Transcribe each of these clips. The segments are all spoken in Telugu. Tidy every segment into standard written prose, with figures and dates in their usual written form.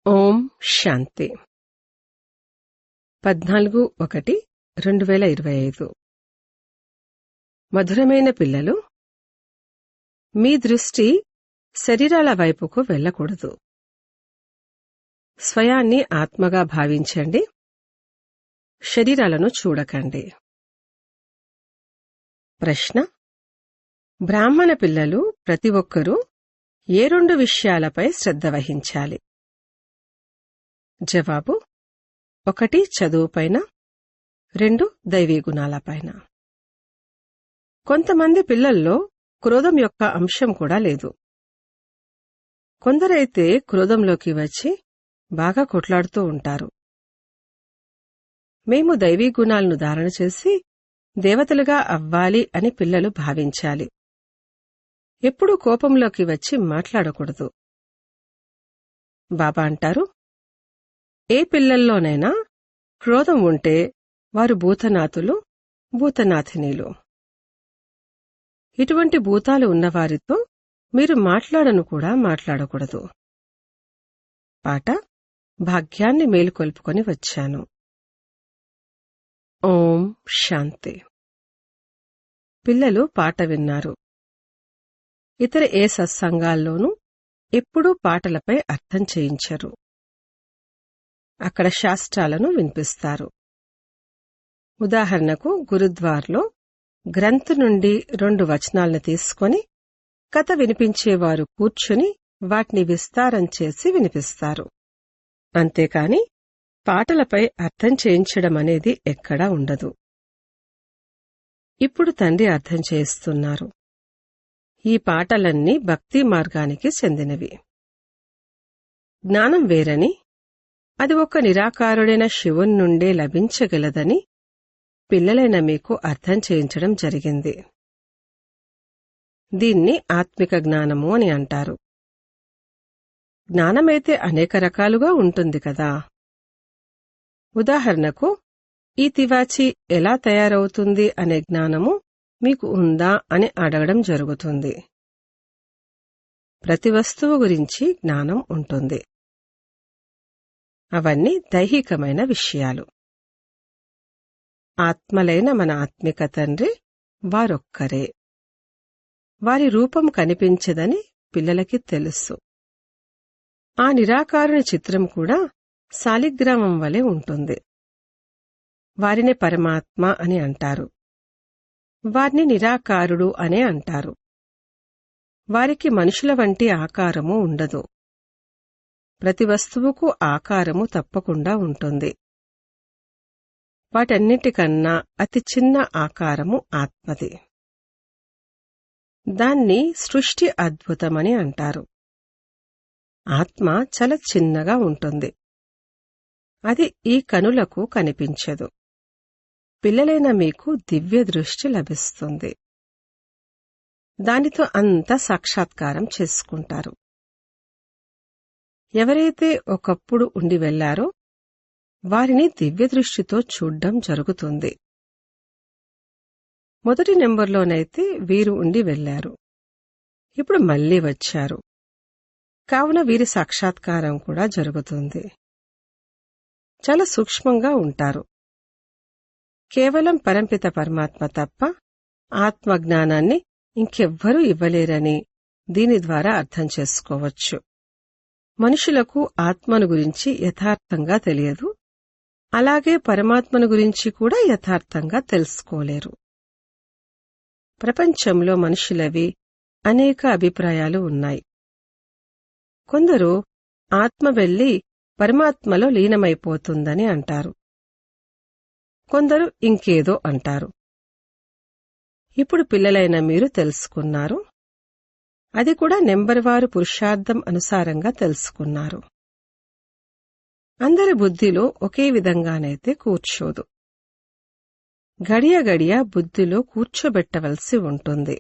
ఓం శాంతి 14/1/2025 మధురమైన పిల్లలు, మీ దృష్టి శరీరాల వైపుకు వెళ్ళకూడదు. స్వయాన్ని ఆత్మగా భావించండి. శరీరాలను చూడకండి. ప్రశ్న: బ్రాహ్మణ పిల్లలు ప్రతి ఒక్కరూ ఏ 2 విషయాలపై శ్రద్ధ వహించాలి? జవాబు: 1 చదువుపైన, 2 దైవీ గుణాలపైన. కొంతమంది పిల్లల్లో క్రోధం యొక్క అంశం కూడా లేదు. కొందరైతే క్రోధంలోకి వచ్చి బాగా కొట్లాడుతూ ఉంటారు. మేము దైవీ గుణాలను ధారణ చేసి దేవతలుగా అవ్వాలి అని పిల్లలు భావించాలి. ఎప్పుడూ కోపంలోకి వచ్చి మాట్లాడకూడదు. బాబా అంటారు, ఏ పిల్లల్లోనైనా క్రోధం ఉంటే వారు భూతనాథులు, భూతనాథినీలు. ఇటువంటి భూతాలు ఉన్నవారితో మీరు మాట్లాడను కూడా మాట్లాడకూడదు. పాట: భాగ్యాన్ని మేలుకొల్పుకొని వచ్చాను. ఓం శాంతి. పిల్లలు పాట విన్నారు. ఇతర ఏ సత్సంగాల్లోనూ ఎప్పుడూ పాటలపై అర్థం చేయించరు. అక్కడ శాస్త్రాలను వినిపిస్తారు. ఉదాహరణకు, గురుద్వార్లో గ్రంథ్ నుండి 2 వచనాలను తీసుకొని కథ వినిపించేవారు కూర్చుని వాటిని విస్తారం చేసి వినిపిస్తారు. అంతేకాని పాటలపై అర్థం చేయించడం అనేది ఎక్కడా ఉండదు. ఇప్పుడు తండ్రి అర్థం చేయిస్తున్నారు. ఈ పాటలన్నీ భక్తి మార్గానికి చెందినవి. జ్ఞానం వేరని, అది ఒక నిరాకారుడైన శివుని నుండే లభించగలదని పిల్లలైన మీకు అర్థం చేయించడం జరిగింది. దీన్ని ఆత్మిక జ్ఞానము అని అంటారు. జ్ఞానమైతే అనేక రకాలుగా ఉంటుంది కదా. ఉదాహరణకు, ఈ తివాచీ ఎలా తయారవుతుంది అనే జ్ఞానము మీకు ఉందా అని అడగడం జరుగుతుంది. ప్రతి వస్తువు గురించి జ్ఞానం ఉంటుంది. అవన్నీ దైహికమైన విషయాలు. ఆత్మలైన మన ఆత్మిక తండ్రి వారొక్కరే. వారి రూపం కనిపించదని పిల్లలకి తెలుసు. ఆ నిరాకారుని చిత్రం కూడా శాలిగ్రామం వలె ఉంటుంది. వారిని పరమాత్మ అని అంటారు. వారిని నిరాకారుడు అనే అంటారు. వారికి మనుషుల వంటి ఆకారము ఉండదు. ప్రతి వస్తువుకు ఆకారము తప్పకుండా ఉంటుంది. వాటన్నిటికన్నా అతి చిన్న ఆకారము ఆత్మది. దాన్ని సృష్టి అద్భుతమని అంటారు. ఆత్మ చాలా చిన్నగా ఉంటుంది. అది ఈ కనులకు కనిపించదు. పిల్లలైన మీకు దివ్య దృష్టి లభిస్తుంది. దానితో అంతా సాక్షాత్కారం చేసుకుంటారు. ఎవరైతే ఒకప్పుడు ఉండి వెళ్లారో వారిని దివ్య దృష్టితో చూడ్డం జరుగుతుంది. మొదటి నెంబర్లోనైతే వీరు ఉండి వెళ్లారు. ఇప్పుడు మళ్లీ వచ్చారు. కావున వీరి సాక్షాత్కారం కూడా జరుగుతుంది. చాలా సూక్ష్మంగా ఉంటారు. కేవలం పరంపిత పరమాత్మ తప్ప ఆత్మజ్ఞానాన్ని ఇంకెవ్వరూ ఇవ్వలేరని దీని ద్వారా అర్థం చేసుకోవచ్చు. మనుషులకు ఆత్మను గురించి యథార్థంగా తెలియదు. అలాగే పరమాత్మను గురించి కూడా యథార్థంగా తెలుసుకోలేరు. ప్రపంచంలో మనుషులవి అనేక అభిప్రాయాలు ఉన్నాయి. కొందరు ఆత్మ వెళ్లి పరమాత్మలో లీనమైపోతుందని అంటారు. కొందరు ఇంకేదో అంటారు. ఇప్పుడు పిల్లలైన మీరు తెలుసుకున్నారు. అది కూడా నెంబర్వారు పురుషార్థం అనుసారంగా తెలుసుకున్నారు. అందరి బుద్ధిలో ఒకే విధంగానైతే కూర్చోదు. గడియ గడియ బుద్ధిలో కూర్చోబెట్టవలసి ఉంటుంది.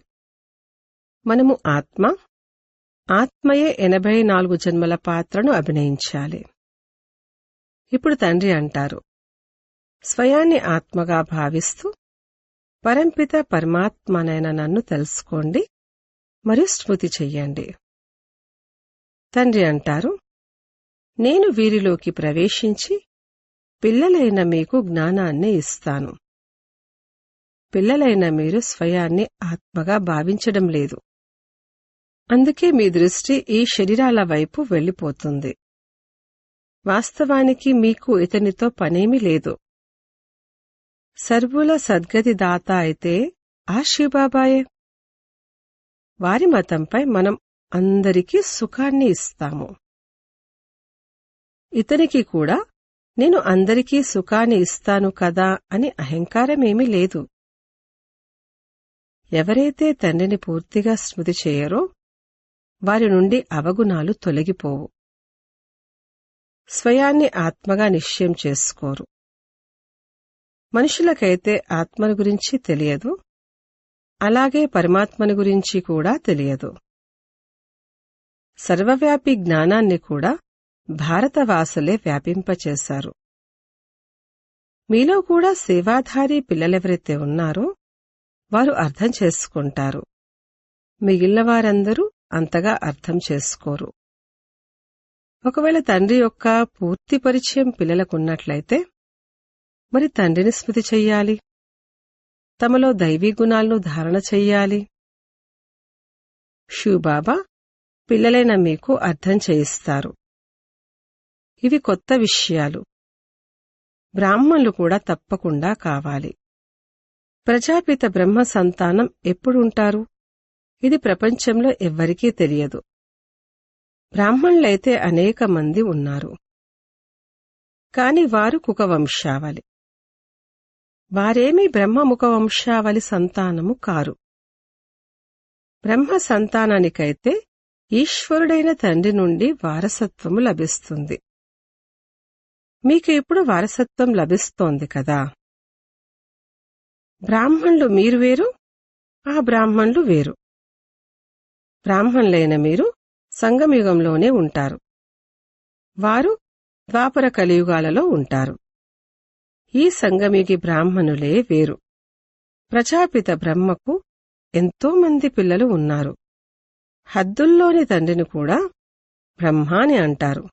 మనము ఆత్మయే 84 జన్మల పాత్రను అభినయించాలి. ఇప్పుడు తండ్రి అంటారు, స్వయాన్ని ఆత్మగా భావిస్తూ పరంపిత పరమాత్మనైన నన్ను తెలుసుకోండి మరియు స్మృతి చెయ్యండి. తండ్రి అంటారు, నేను వీరిలోకి ప్రవేశించి పిల్లలైన మీకు జ్ఞానాన్ని ఇస్తాను. పిల్లలైన మీరు స్వయాన్ని ఆత్మగా భావించడం లేదు. అందుకే మీ దృష్టి ఈ శరీరాల వైపు వెళ్ళిపోతుంది. వాస్తవానికి మీకు ఇతనితో పనేమీ లేదు. సర్వుల సద్గతి దాత అయితే ఆ శివబాబాయే. వారి మతంపై మనం అందరికీ సుఖాన్ని ఇస్తాము. ఇతనికి కూడా నేను అందరికీ సుఖాన్ని ఇస్తాను కదా అని అహంకారమేమీ లేదు. ఎవరైతే తండ్రిని పూర్తిగా స్మృతి చేయరో వారి నుండి అవగుణాలు తొలగిపోవు. స్వయాన్ని ఆత్మగా నిశ్చయం చేసుకోరు. మనుషులకైతే ఆత్మను గురించి తెలియదు, అలాగే పరమాత్మను గురించి కూడా తెలియదు. సర్వవ్యాపి జ్ఞానాన్ని కూడా భారతవాసులే వ్యాపింపచేశారు. మీలో కూడా సేవాధారీ పిల్లలెవరైతే ఉన్నారో వారు అర్థం చేసుకుంటారు. మిగిలిన వారందరూ అంతగా అర్థం చేసుకోరు. ఒకవేళ తండ్రి యొక్క పూర్తి పరిచయం పిల్లలకున్నట్లయితే మరి తండ్రిని స్మృతి చెయ్యాలి, తమలో దైవీ గుణాలను ధారణ చెయ్యాలి. శివబాబా పిల్లలైన మీకు అర్థం చేయిస్తారు. ఇవి కొత్త విషయాలు. బ్రాహ్మణులు కూడా తప్పకుండా కావాలి. ప్రజాపిత బ్రహ్మ సంతానం ఎప్పుడుంటారు? ఇది ప్రపంచంలో ఎవ్వరికీ తెలియదు. బ్రాహ్మణులైతే అనేక మంది ఉన్నారు, కాని వారు కుకవంశావళి. వారేమీ బ్రహ్మముఖ వంశావళి సంతానము కారు. బ్రహ్మ సంతానానికైతే ఈశ్వరుడైన తండ్రి నుండి వారసత్వము లభిస్తుంది. మీకు ఇప్పుడు వారసత్వం లభిస్తోంది కదా. బ్రాహ్మణులు మీరు వేరు, ఆ బ్రాహ్మణులు వేరు. బ్రాహ్మణులైన మీరు సంగమయుగంలోనే ఉంటారు. వారు ద్వాపర కలియుగాలలో ఉంటారు. ఈ సంగమయుగి బ్రాహ్మణులే వేరు. ప్రజాపిత బ్రహ్మకు ఎంతో మంది పిల్లలు ఉన్నారు. హద్దుల్లోని తండ్రిని కూడా బ్రహ్మ అని అంటారు.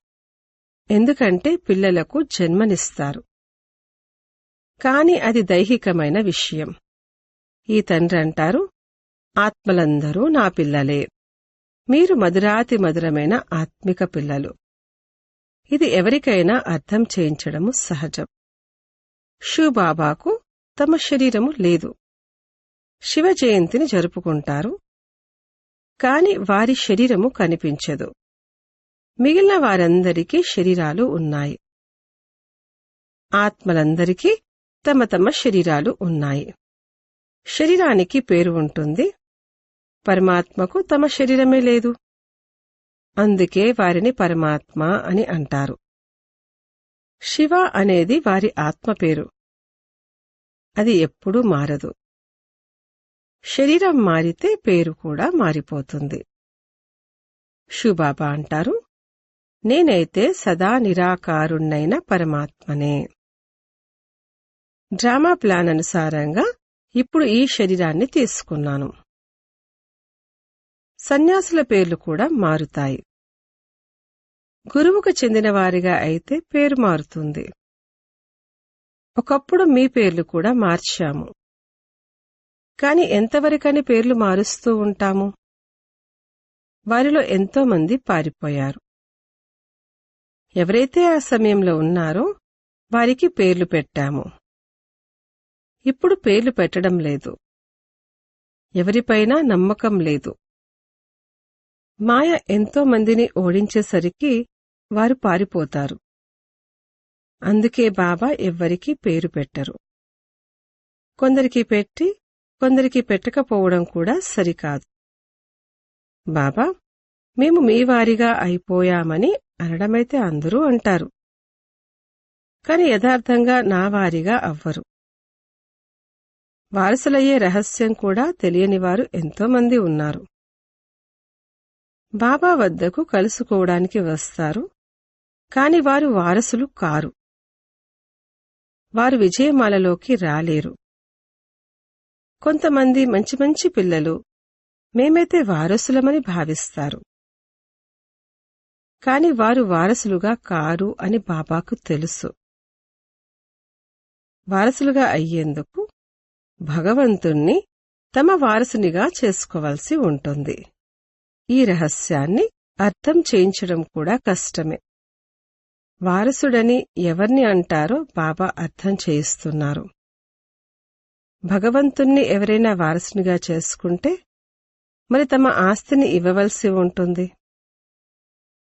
ఎందుకంటే పిల్లలకు జన్మనిస్తారు. కాని అది దైహికమైన విషయం. ఈ తండ్రి అంటారు, ఆత్మలందరూ నా పిల్లలే. మీరు మధురాతి మధురమైన ఆత్మిక పిల్లలు. ఇది ఎవరికైనా అర్థం చేయించడము సహజం. శివబాబాకు తమ శరీరము లేదు. శివ జయంతిని జరుపుకుంటారు, కాని వారి శరీరము కనిపించదు. మిగిలిన వారందరికీ శరీరాలు ఉన్నాయి. ఆత్మలందరికీ తమ తమ శరీరాలు ఉన్నాయి. శరీరానికి పేరు ఉంటుంది, పరమాత్మకు తమ శరీరమే లేదు. అందుకే వారిని పరమాత్మ అని అంటారు. శివ అనేది వారి ఆత్మ పేరు. అది ఎప్పుడూ మారదు. శరీరం మారితే పేరు కూడా మారిపోతుంది. శివబాబా అంటారు, నేనైతే సదా నిరాకారుణ్ణైన పరమాత్మనే. డ్రామా ప్లాన్ అనుసారంగా ఇప్పుడు ఈ శరీరాన్ని తీసుకున్నాను. సన్యాసుల పేర్లు కూడా మారుతాయి. గురువుకు చెందినవారిగా అయితే పేరు మారుతుంది. ఒకప్పుడు మీ పేర్లు కూడా మార్చాము. కాని ఎంతవరకని పేర్లు మారుస్తూ ఉంటాము? వారిలో ఎంతో మంది పారిపోయారు. ఎవరైతే ఆ సమయంలో ఉన్నారో వారికి పేర్లు పెట్టాము. ఇప్పుడు పేర్లు పెట్టడం లేదు. ఎవరిపైనా నమ్మకం లేదు. మాయ ఎంతో మందిని ఓడించేసరికి వారు పారిపోతారు. అందుకే బాబా ఎవ్వరికీ పేరు పెట్టరు. కొందరికి పెట్టి కొందరికి పెట్టకపోవడం కూడా సరికాదు. బాబా, మేము మీ వారిగా అయిపోయామని అనడమైతే అందరూ అంటారు, కాని యథార్థంగా నా వారిగా అవ్వరు. వారసులయ్యే రహస్యం కూడా తెలియనివారు ఎంతోమంది ఉన్నారు. బాబా వద్దకు కలుసుకోవడానికి వస్తారు, కాని వారు వారసులు కారు. వారు విజయమాలలోకి రాలేరు. కొంతమంది మంచి మంచి పిల్లలు మేమైతే వారసులమని భావిస్తారు. కాని వారు వారసులుగా కారు అని బాబాకు తెలుసు. వారసులుగా అయ్యేందుకు భగవంతుణ్ణి తమ వారసునిగా చేసుకోవలసి ఉంటుంది. ఈ రహస్యాన్ని అర్థం చేయించడం కూడా కష్టమే. వారసుడని ఎవర్ని అంటారో బాబా అర్థం చేయిస్తున్నారు. భగవంతుణ్ణి ఎవరైనా వారసునిగా చేసుకుంటే మరి తమ ఆస్తిని ఇవ్వవలసి ఉంటుంది.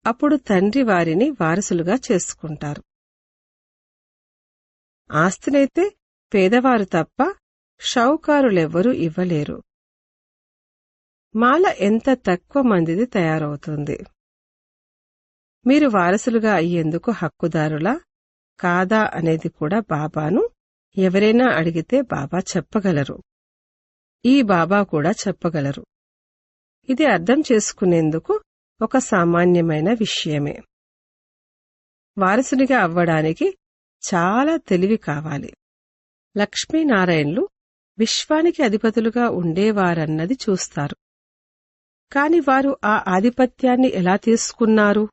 అప్పుడు తండ్రి వారిని వారసులుగా చేసుకుంటారు. ఆస్తినైతే పేదవారు తప్ప షావుకారులెవ్వరూ ఇవ్వలేరు. మాల ఎంత తక్కువ మందిది తయారవుతుంది. మీరు వారసులుగా అయ్యేందుకు హక్కుదారులా కాదా అనేది కూడా బాబాను ఎవరైనా అడిగితే బాబా చెప్పగలరు. ఈ బాబా కూడా చెప్పగలరు. ఇది అర్థం చేసుకునేందుకు ఒక సామాన్యమైన విషయమే. వారసునిగా అవ్వడానికి చాలా తెలివి కావాలి. లక్ష్మీనారాయణులు విశ్వానికి అధిపతులుగా ఉండేవారన్నది చూస్తారు. కాని వారు ఆ ఆధిపత్యాన్ని ఎలా తీసుకున్నారు?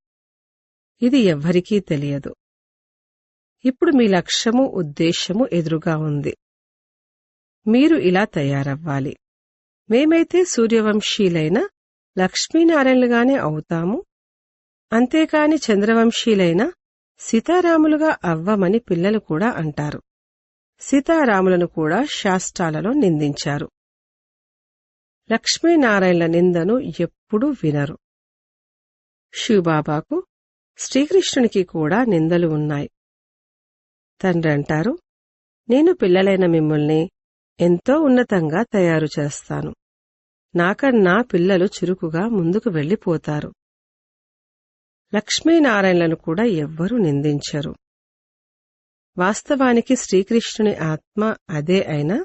ఇది ఎవ్వరికీ తెలియదు. ఇప్పుడు మీ లక్ష్యము, ఉద్దేశ్యము ఎదురుగా ఉంది. మీరు ఇలా తయారవ్వాలి. మేమైతే సూర్యవంశీలైన లక్ష్మీనారాయణులుగానే అవుతాము, అంతేకాని చంద్రవంశీలైన సీతారాములుగా అవ్వమని పిల్లలు కూడా అంటారు. సీతారాములను కూడా శాస్త్రాలలో నిందించారు. లక్ష్మీనారాయణుల నిందను ఎప్పుడూ వినరు. శివబాబాకు, శ్రీకృష్ణునికి కూడా నిందలు ఉన్నాయి. తండ్రంటారు, నేను పిల్లలైన మిమ్మల్ని ఎంతో ఉన్నతంగా తయారు చేస్తాను. నాకన్నా పిల్లలు చురుకుగా ముందుకు వెళ్లిపోతారు. లక్ష్మీనారాయణులను కూడా ఎవ్వరూ నిందించరు. వాస్తవానికి శ్రీకృష్ణుని ఆత్మ అదే అయినా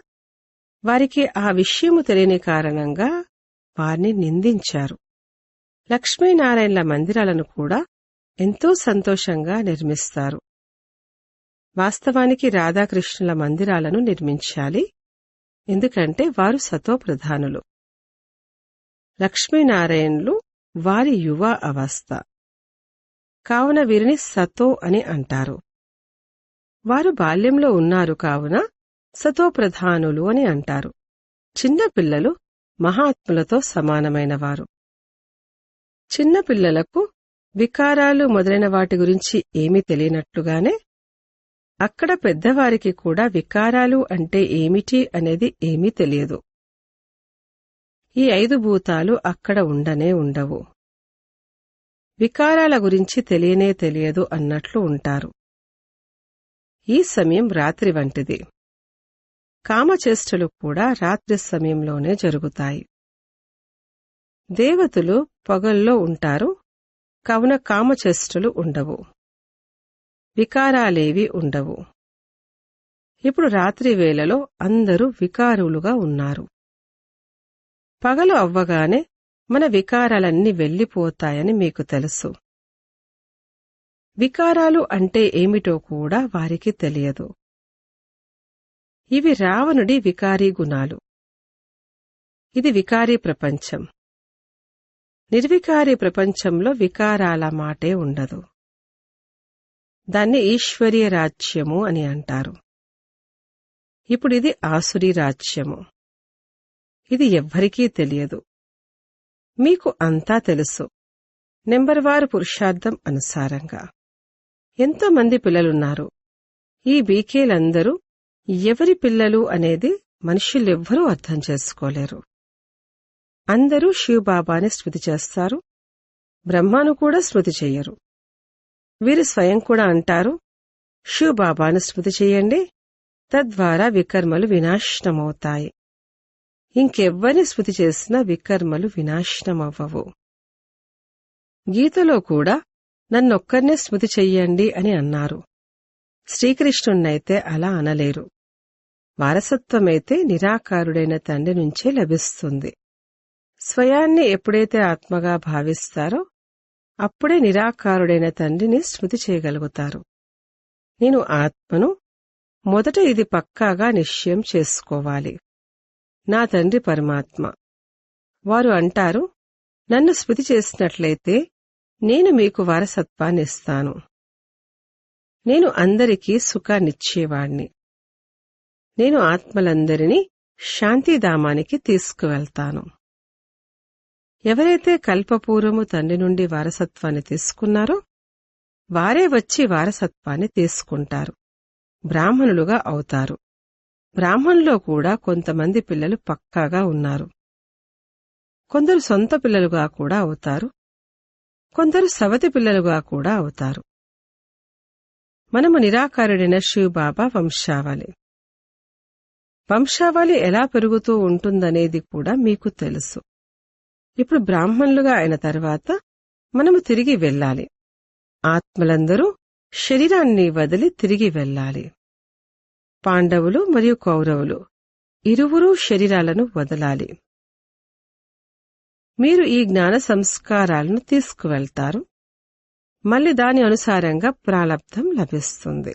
వారికి ఆ విషయము తెలియని కారణంగా వారిని నిందించారు. లక్ష్మీనారాయణుల మందిరాలను కూడా ఎంతో సంతోషంగా నిర్మిస్తారు. వాస్తవానికి రాధాకృష్ణుల మందిరాలను నిర్మించాలి, ఎందుకంటే వారు సతోప్రధానులు. లక్ష్మీనారాయణులు వారి యువ అవస్థ కావున వీరిని సతో అని అంటారు. వారు బాల్యంలో ఉన్నారు కావున సతోప్రధానులు అని అంటారు. చిన్నపిల్లలు మహాత్ములతో సమానమైనవారు. చిన్నపిల్లలకు వికారాలు మొదలైన వాటి గురించి ఏమీ తెలియనట్లుగానే అక్కడ పెద్దవారికి కూడా వికారాలు అంటే ఏమిటి అనేది ఏమీ తెలియదు. ఈ 5 భూతాలు అక్కడ ఉండనే ఉండవు. వికారాల గురించి తెలియనే తెలియదు అన్నట్లు ఉంటారు. ఈ సమయం రాత్రి వంటిది. కామచేష్టలు కూడా రాత్రి సమయంలోనే జరుగుతాయి. దేవతలు పగల్లో ఉంటారు, కావున కామచేష్టలు ఉండవు, వికారాలేవి ఉండవు. ఇప్పుడు రాత్రి వేళలో అందరూ వికారులుగా ఉన్నారు. పగలు అవ్వగానే మన వికారాలన్నీ వెళ్లిపోతాయని మీకు తెలుసు. వికారాలు అంటే ఏమిటో కూడా వారికి తెలియదు. ఇవి రావణుడి వికారీ గుణాలు. ఇది వికారీ ప్రపంచం. నిర్వికారీ ప్రపంచంలో వికారాల మాటే ఉండదు. దాన్ని ఈశ్వరీయ రాజ్యము అని అంటారు. ఇప్పుడిది ఆసురీ రాజ్యము. ఇది ఎవ్వరికీ తెలియదు. మీకు అంతా తెలుసు. నెంబర్వారు పురుషార్థం అనుసారంగా ఎంతోమంది పిల్లలున్నారు. ఈ బీకేలందరూ ఎవరి పిల్లలు అనేది మనుష్యులెవ్వరూ అర్థం చేసుకోలేరు. అందరూ శివబాబాని స్మృతి చేస్తారు, బ్రహ్మను కూడా స్మృతి చెయ్యరు. వీరు స్వయం కూడా అంటారు, శివబాబాను స్మృతి చెయ్యండి, తద్వారా వికర్మలు వినాశనమవుతాయి. ఇంకెవ్వరిని స్మృతి చేసినా వికర్మలు వినాశనమవ్వవు. గీతలో కూడా నన్నొక్కర్నే స్మృతి చెయ్యండి అని అన్నారు. శ్రీకృష్ణున్నైతే అలా అనలేరు. వారసత్వమైతే నిరాకారుడైన తండ్రి నుంచే లభిస్తుంది. స్వయాన్ని ఎప్పుడైతే ఆత్మగా భావిస్తారో అప్పుడే నిరాకారుడైన తండ్రిని స్మృతి చేయగలుగుతారు. నేను ఆత్మను, మొదట ఇది పక్కాగా నిశ్చయం చేసుకోవాలి. నా తండ్రి పరమాత్మ. వారు అంటారు, నన్ను స్మృతి చేసినట్లయితే నేను మీకు వారసత్వాన్నిస్తాను. నేను అందరికీ సుఖాన్నిచ్చేవాణ్ణి. నేను ఆత్మలందరినీ శాంతిధామానికి తీసుకువెళ్తాను. ఎవరైతే కల్పపూర్వము తండ్రి నుండి వారసత్వాన్ని తీసుకున్నారో వారే వచ్చి వారసత్వాన్ని తీసుకుంటారు, బ్రాహ్మణులుగా అవుతారు. బ్రాహ్మణులో కూడా కొంతమంది పిల్లలు పక్కాగా ఉన్నారు. కొందరు సొంత పిల్లలుగా కూడా అవుతారు, కొందరు సవతి పిల్లలుగా కూడా అవుతారు. మనము నిరాకారుడైన శివబాబా వంశావళి. వంశావళి ఎలా పెరుగుతూ ఉంటుందనేది కూడా మీకు తెలుసు. ఇప్పుడు బ్రాహ్మణులుగా అయిన తర్వాత మనము తిరిగి వెళ్ళాలి. ఆత్మలందరూ శరీరాన్ని వదిలి తిరిగి వెళ్ళాలి. పాండవులు మరియు కౌరవులు ఇరువురూ శరీరాలను వదలాలి. మీరు ఈ జ్ఞాన సంస్కారాలను తీసుకువెళ్తారు. మళ్ళీ దాని అనుసారంగా ప్రాలబ్ధం లభిస్తుంది.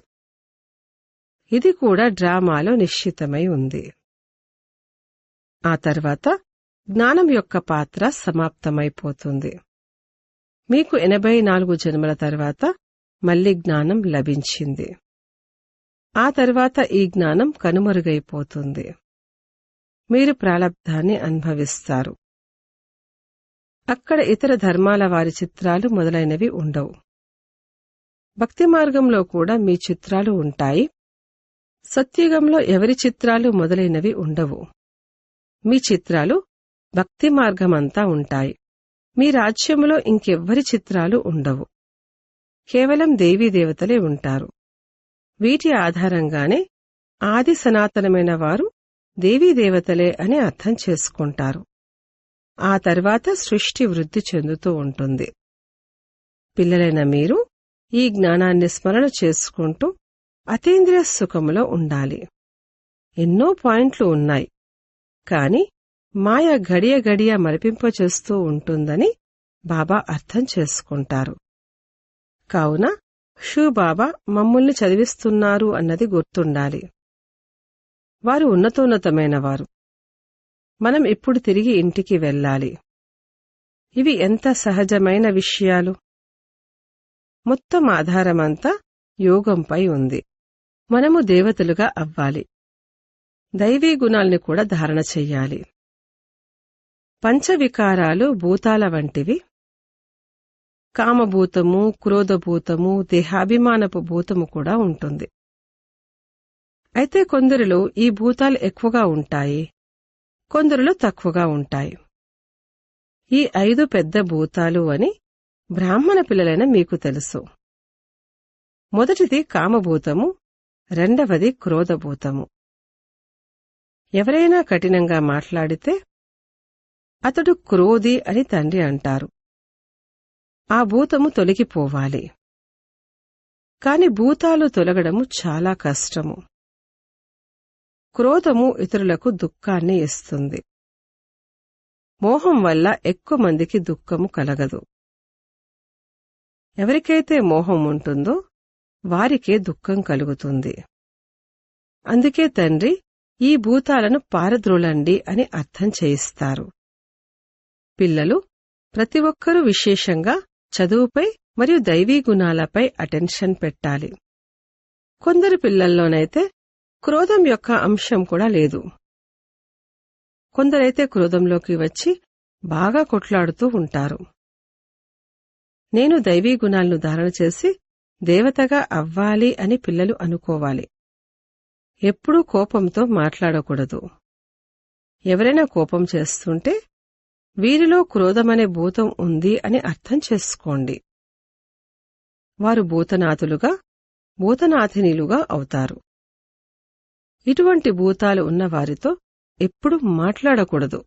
ఇది కూడా డ్రామాలో నిశ్చితమై ఉంది. ఆ తర్వాత జ్ఞానం యొక్క పాత్ర సమాప్తమైపోతుంది. మీకు 84 జన్మల తర్వాత మళ్లీ జ్ఞానం లభించింది. ఆ తర్వాత ఈ జ్ఞానం కనుమరుగైపోతుంది. మీరు ప్రాలబ్ధాన్ని అనుభవిస్తారు. అక్కడ ఇతర ధర్మాల వారి చిత్రాలు మొదలైనవి ఉండవు. భక్తి మార్గంలో కూడా మీ చిత్రాలు ఉంటాయి. సత్యుగంలో ఎవరి చిత్రాలు మొదలైనవి ఉండవు. మీ చిత్రాలు భక్తి మార్గమంతా ఉంటాయి. మీ రాజ్యములో ఇంకెవ్వరి చిత్రాలు ఉండవు. కేవలం దేవీదేవతలే ఉంటారు. వీటి ఆధారంగానే ఆది సనాతనమైన వారు దేవీదేవతలే అని అర్థం చేసుకుంటారు. ఆ తర్వాత సృష్టి వృద్ధి చెందుతూ ఉంటుంది. పిల్లలైన మీరు ఈ జ్ఞానాన్ని స్మరణ చేసుకుంటూ అతీంద్రియ సుఖములో ఉండాలి. ఎన్నో పాయింట్లు ఉన్నాయి, కాని మాయ గడియ గడియ మరిపింపచేస్తూ ఉంటుందని బాబా అర్థం చేసుకుంటారు. కావున శివబాబా మమ్ముల్ని చదివిస్తున్నారు అన్నది గుర్తుండాలి. వారు ఉన్నతోన్నతమైన వారు. మనం ఇప్పుడు తిరిగి ఇంటికి వెళ్ళాలి. ఇవి ఎంత సహజమైన విషయాలు. మొత్తం ఆధారమంతా యోగంపై ఉంది. మనము దేవతలుగా అవ్వాలి. దైవీ గుణాల్ని కూడా ధారణ చెయ్యాలి. పంచవికారాలు భూతాల వంటివి. కామభూతము, క్రోధభూతము, దేహాభిమానపు భూతము కూడా ఉంటుంది. అయితే కొందరిలో ఈ భూతాలు ఎక్కువగా ఉంటాయి, కొందరిలో తక్కువగా ఉంటాయి. ఈ 5 పెద్ద భూతాలు అని బ్రాహ్మణ పిల్లలైన మీకు తెలుసు. మొదటిది కామభూతము, రెండవది క్రోధభూతము. ఎవరైనా కఠినంగా మాట్లాడితే అతడు క్రోధి అని తండ్రి అంటారు. ఆ భూతము తొలగిపోవాలి. కాని భూతాలు తొలగడము చాలా కష్టము. క్రోధము ఇతరులకు దుఃఖాన్ని ఇస్తుంది. మోహం వల్ల ఎక్కువ మందికి దుఃఖము కలగదు. ఎవరికైతే మోహం ఉంటుందో వారికే దుఃఖం కలుగుతుంది. అందుకే తండ్రి ఈ భూతాలను పారద్రోలండి అని అర్థం చేయిస్తారు. పిల్లలు ప్రతి ఒక్కరూ విశేషంగా చదువుపై మరియు దైవీ గుణాలపై అటెన్షన్ పెట్టాలి. కొందరు పిల్లల్లోనైతే క్రోధం యొక్క అంశం కూడా లేదు. కొందరైతే క్రోధంలోకి వచ్చి బాగా కొట్లాడుతూ ఉంటారు. నేను దైవీ గుణాలను ధారణ చేసి దేవతగా అవ్వాలి అని పిల్లలు అనుకోవాలి. ఎప్పుడూ కోపంతో మాట్లాడకూడదు. ఎవరైనా కోపం చేస్తుంటే వీరిలో క్రోధమనే భూతం ఉంది అని అర్థం చేసుకోండి. వారు భూతనాథులుగా, భూతనాథినిలుగా అవుతారు. ఇటువంటి భూతాలు ఉన్నవారితో ఎప్పుడూ మాట్లాడకూడదు.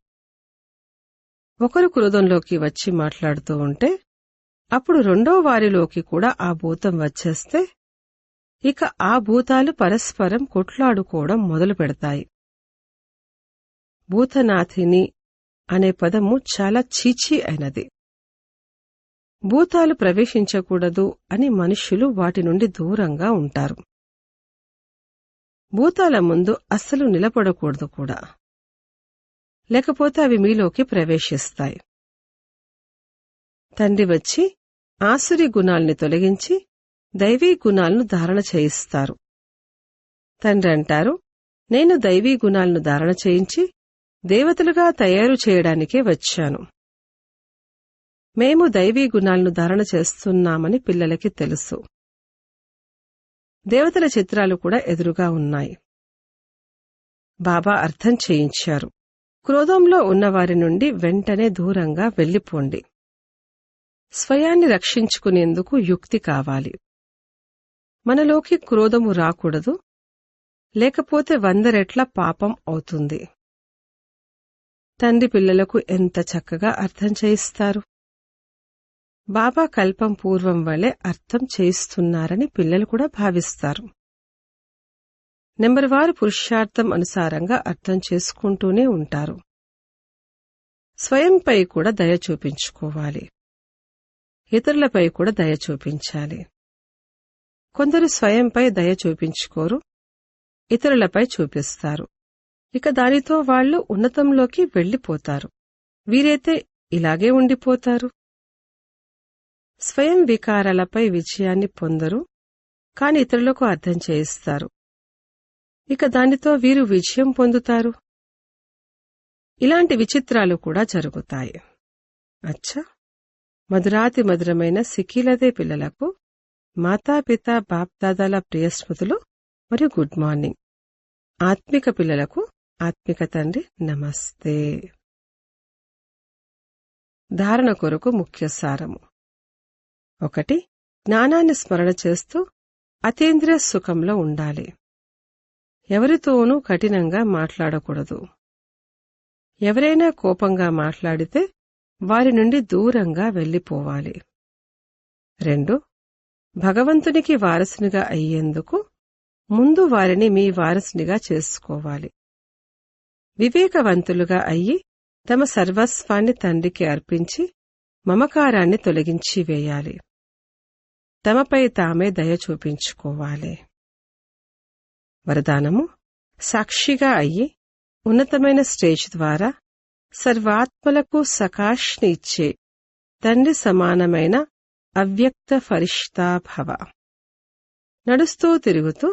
ఒకరు క్రోధంలోకి వచ్చి మాట్లాడుతూ ఉంటే అప్పుడు రెండో వారిలోకి కూడా ఆ భూతం వచ్చేస్తే ఇక ఆ భూతాలు పరస్పరం కొట్లాడుకోవడం మొదలు పెడతాయి. భూతనాథిని అనే పదము చాలా చీచీ అయినది. భూతాలు ప్రవేశించకూడదు అని మనుష్యులు వాటి నుండి దూరంగా ఉంటారు. భూతాల ముందు అస్సలు నిలబడకూడదు కూడా, లేకపోతే అవి మీలోకి ప్రవేశిస్తాయి. తండ్రి వచ్చి ఆసురి గుణాల్ని తొలగించి దైవీ గుణాలను ధారణ చేయిస్తారు. తండ్రి అంటారు, నేను దైవీ గుణాలను ధారణ చేయించి దేవతలుగా తయారు చేయడానికే వచ్చాను. మేము దైవీ గుణాలను ధారణ చేస్తున్నామని పిల్లలకి తెలుసు. దేవతల చిత్రాలు కూడా ఎదురుగా ఉన్నాయి. బాబా అర్థం చేయించారు, క్రోధంలో ఉన్నవారి నుండి వెంటనే దూరంగా వెళ్లిపోండి. స్వయాన్ని రక్షించుకునేందుకు యుక్తి కావాలి. మనలోకి క్రోధము రాకూడదు, లేకపోతే 100 రెట్ల పాపం అవుతుంది. తండ్రి పిల్లలకు ఎంత చక్కగా అర్థం చేయిస్తారు. బాబా కల్పం పూర్వం వలె అర్థం చేయిస్తున్నారని పిల్లలు కూడా భావిస్తారు. నెంబర్వారు పురుషార్థం అనుసారంగా అర్థం చేసుకుంటూనే ఉంటారు. స్వయంపై కూడా దయ చూపించుకోవాలి, ఇతరులపై కూడా దయ చూపించాలి. కొందరు స్వయంపై దయ చూపించుకోరు, ఇతరులపై చూపిస్తారు. ఇక దానితో వాళ్లు ఉన్నతంలోకి వెళ్లిపోతారు. వీరైతే ఇలాగే ఉండిపోతారు. స్వయం వికారాలపై విజయాన్ని పొందరు, కాని ఇతరులకు అర్థం చేయిస్తారు. ఇక దానితో వీరు విజయం పొందుతారు. ఇలాంటి విచిత్రాలు కూడా జరుగుతాయి. అచ్చా, మధురాతి మధురమైన సిక్కిలదే పిల్లలకు మాతాపిత బాప్దాదాల ప్రియస్మృతులు మరియు గుడ్ మార్నింగ్. ఆత్మిక పిల్లలకు ఆత్మిక తండ్రి నమస్తే. ధారణ కొరకు ముఖ్య సారము. 1. జ్ఞానాన్ని స్మరణ చేస్తూ అతీంద్రియ సుఖంలో ఉండాలి. ఎవరితోనూ కఠినంగా మాట్లాడకూడదు. ఎవరైనా కోపంగా మాట్లాడితే వారి నుండి దూరంగా వెళ్లిపోవాలి. 2. భగవంతునికి వారసునిగా అయ్యేందుకు ముందు వారిని మీ వారసునిగా చేసుకోవాలి. వివేకవంతులుగా అయ్యి తమ సర్వస్వాన్ని తండ్రికి అర్పించి మమకారాన్ని తొలగించి వేయాలి. తమపై తామే దయ చూపించుకోవాలి. వరదానము: సాక్షిగా అయ్యి ఉన్నతమైన స్టేజ్ ద్వారా సర్వాత్మలకు సకాష్ని ఇచ్చే తండ్రి సమానమైన అవ్యక్త ఫరిష్తా భవ. నడుస్తూ తిరుగుతూ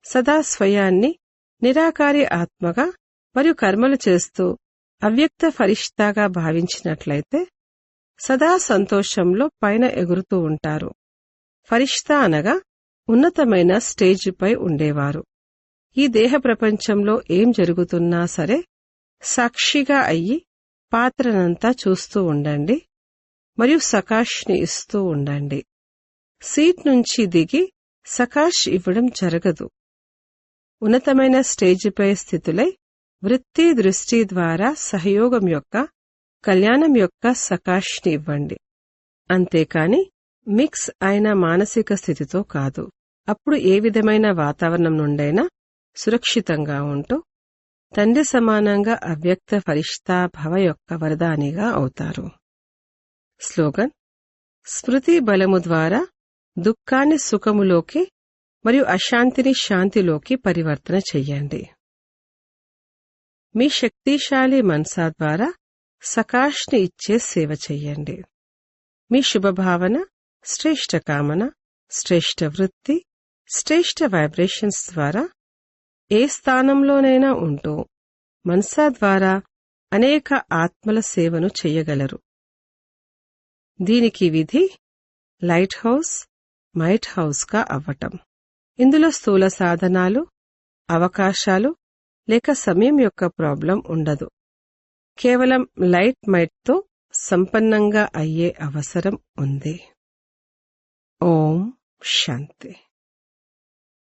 సదా స్వయాన్ని నిరాకారి ఆత్మగా మరియు కర్మలు చేస్తూ అవ్యక్త ఫరిష్తాగా భావించినట్లయితే సదా సంతోషంలో పైన ఎగురుతూ ఉంటారు. ఫరిష్తా అనగా ఉన్నతమైన స్టేజిపై ఉండేవారు. ఈ దేహ ప్రపంచంలో ఏం జరుగుతున్నా సరే సాక్షిగా అయ్యి పాత్రనంతా చూస్తూ ఉండండి మరియు సకాష్ని ఇస్తూ ఉండండి. సీట్ నుంచి దిగి సకాష్ ఇవ్వడం జరగదు. ఉన్నతమైన స్టేజిపై స్థితులై వృత్తి దృష్టి ద్వారా సహయోగం యొక్క కళ్యాణం యొక్క సకాష్ని ఇవ్వండి. అంతేకాని మిక్స్ అయిన మానసిక స్థితితో కాదు. అప్పుడు ఏ విధమైన వాతావరణం నుండైనా సురక్షితంగా ఉంటూ తండ్రి సమానంగా అవ్యక్త ఫరిష్తా భవ యొక్క వరదానిగా అవుతారు. స్లోగన్: స్మృతి బలము ద్వారా దుఃఖాన్ని సుఖములోకి మరియు అశాంతిని శాంతిలోకి పరివర్తన చెయ్యండి. మీ శక్తిశాలి మనసా ద్వారా సకాష్ని ఇచ్చే సేవ చెయ్యండి. మీ శుభభావన, శ్రేష్ఠ కామన, శ్రేష్ఠ వృత్తి, శ్రేష్ఠ వైబ్రేషన్స్ ద్వారా ఏ స్థానంలోనైనా ఉంటూ మనసా ద్వారా అనేక ఆత్మల సేవను చెయ్యగలరు. దీనికి విధి లైట్ హౌస్, మైట్ హౌస్గా అవ్వటం. ఇందులో స్థూల సాధనాలు, అవకాశాలు లేక సమయం యొక్క ప్రాబ్లం ఉండదు. కేవలం లైట్ మైట్తో సంపన్నంగా అయ్యే అవసరం ఉంది. ఓం శాంతి.